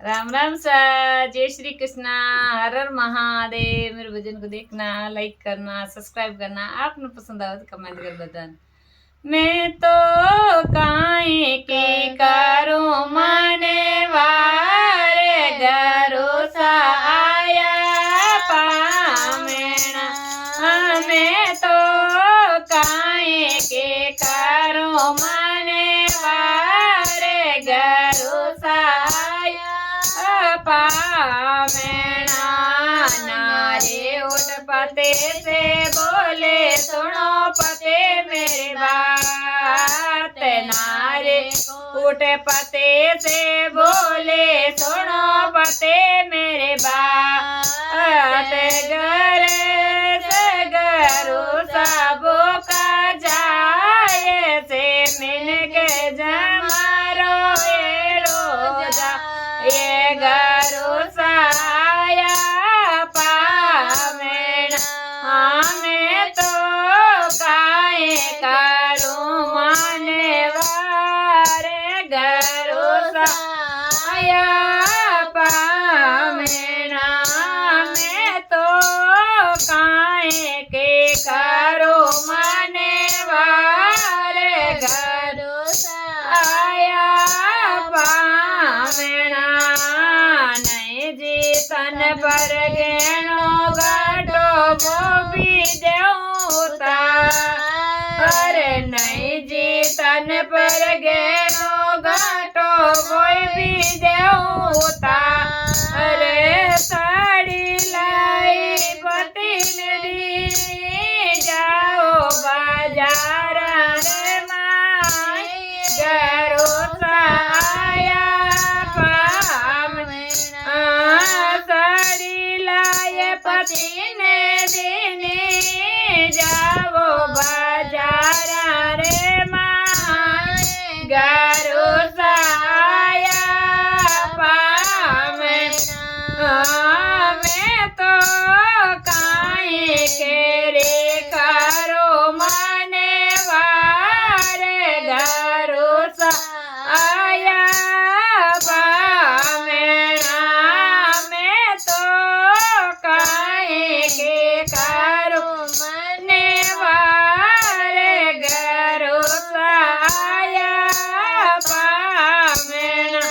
राम राम सा। जय श्री कृष्णा। हर हर महादेव। मेरे भजन को देखना, लाइक करना, सब्सक्राइब करना। आपने पसंद आवे तो कमेंट कर बताना। मैं तो काहे के करूं मने वारे भरोसा आया पामेणा। मैं तो काहे के करूं मने वारे भरोसा पामेणा। नारे उठ पते से बोले सुनो पते मेरे बात। नारे उठ पते से बोले सुनो पते मेरे बात। घर से घरो सबो का जाए से मिल के जमारो ये रोजा ये घरो साया पामेणा। हमें तो काहे करूं मने वारे घरो साया पामेणा। मैं तो काहे के करूं मने वारे घरो साया पामेणा। नहीं जी तन पर गेणो गाटो वो भी देऊता। अरे नहीं जी तन पर गेणो गाटो वो भी देऊता। अरे साड़ी लाई पतिनरी जाओ बाजार रे माई घरो साया पामेणा। साड़ी लाए पति ने देने जाओ बाजार रे माई घरो साया पामेणा। मैं तो काहे के रे करो मने वारे घरो साया पामेणा। मैं तो काहे के करो मने वारे घरो साया पामेणा।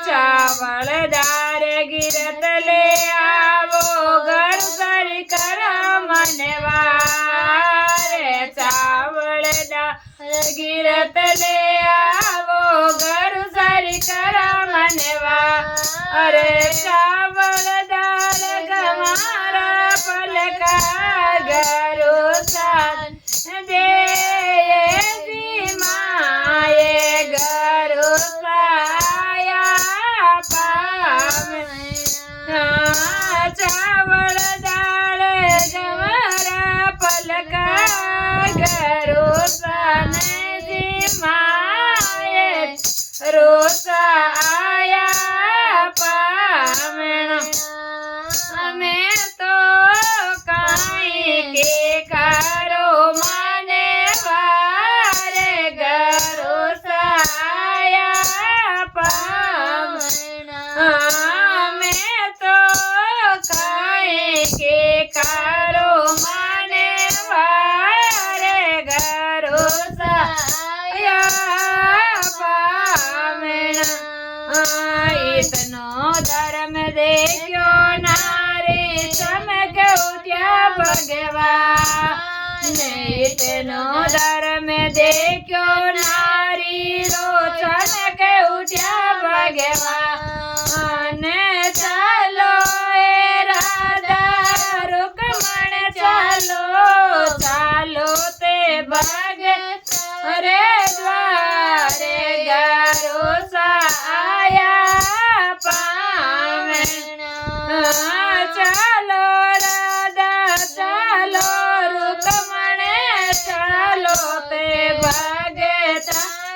चावल दार गिरत ले आवो घर सरी कर मनवा रे। चावल दार गिरत ले आवो घर सरी कर मनवा। अरे चावल दार गमारा पलका घरो सान दे जी माए घरो साया पामेणा। चावल दाल गमारा पलका घरो सान जी माए रोसा आया पामेणा। मैं तो काहे के करो मने वारे घरो साया पामेणा। मैं तो काहे के करो मने वारे घरो साया पामेणा। इतनो धर्म देखो नारी चमक उठ्या भगवान। इतनो धर्म देखो नारी रो चमक उठ्या भगवान। चलो ए राधा रुक्मण चलो चलो ते भगत अरे द्वारे घरो साया पामेणा। चलो राधा चलो रुक्मण चलो ते भगत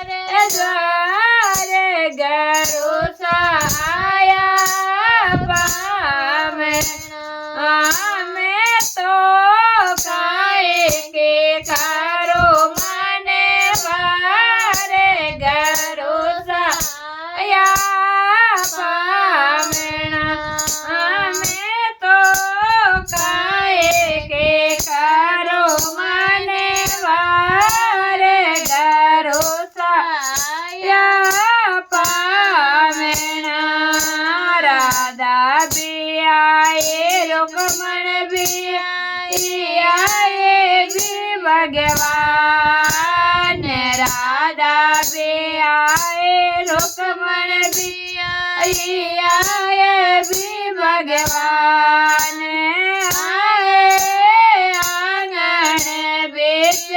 रे द्वारे घरो साया पामेणा। मैं तो काहे के करो मने वारे घरो साया भगवान राधा बे आए रुक्मण भी आए भी भगवान आए आंगण बीच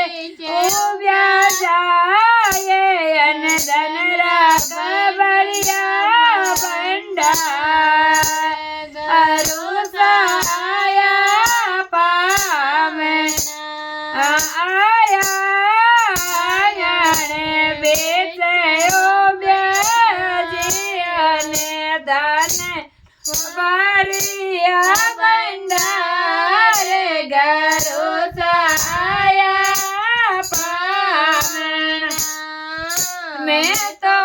उब्या जाए अन धन राख बढ़िया भंडार अरु सहाया पामे आया आंगण बीच उब्या जियने धन बढ़िया भंडार गरु सहाया पावन मैं तो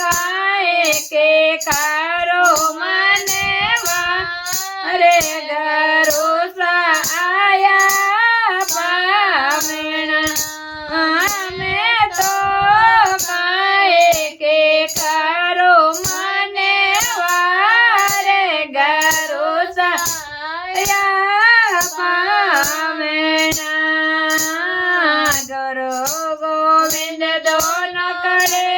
काहे के कारो मनवा रे गरु सहाया पावन मैं तो काहे के कारो मनवा रे गरु सहाया पावन गुरु गोविंद दोनों करे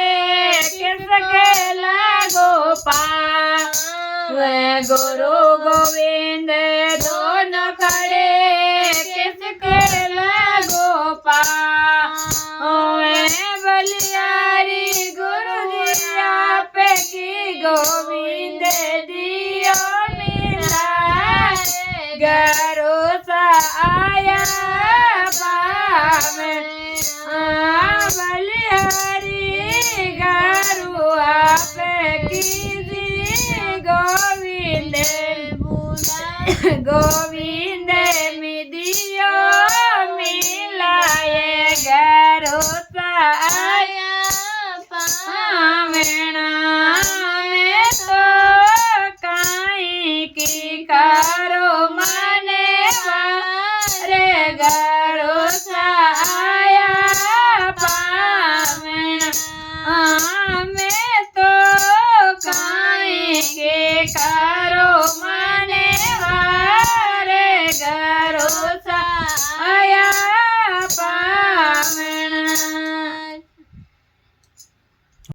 किसके लागो पावे गुरु गोविंद दोनों करे किसके लागो पावे बलियारी गुरु दिया पे की गोविंद दियो मिला गरु सहाया पावे बलिहारी गरु आप की गोविंद गोविंद मिदियो मिलाए गरु सहाया पावना में तो काई की करो मने रे गरु सहाया पावना में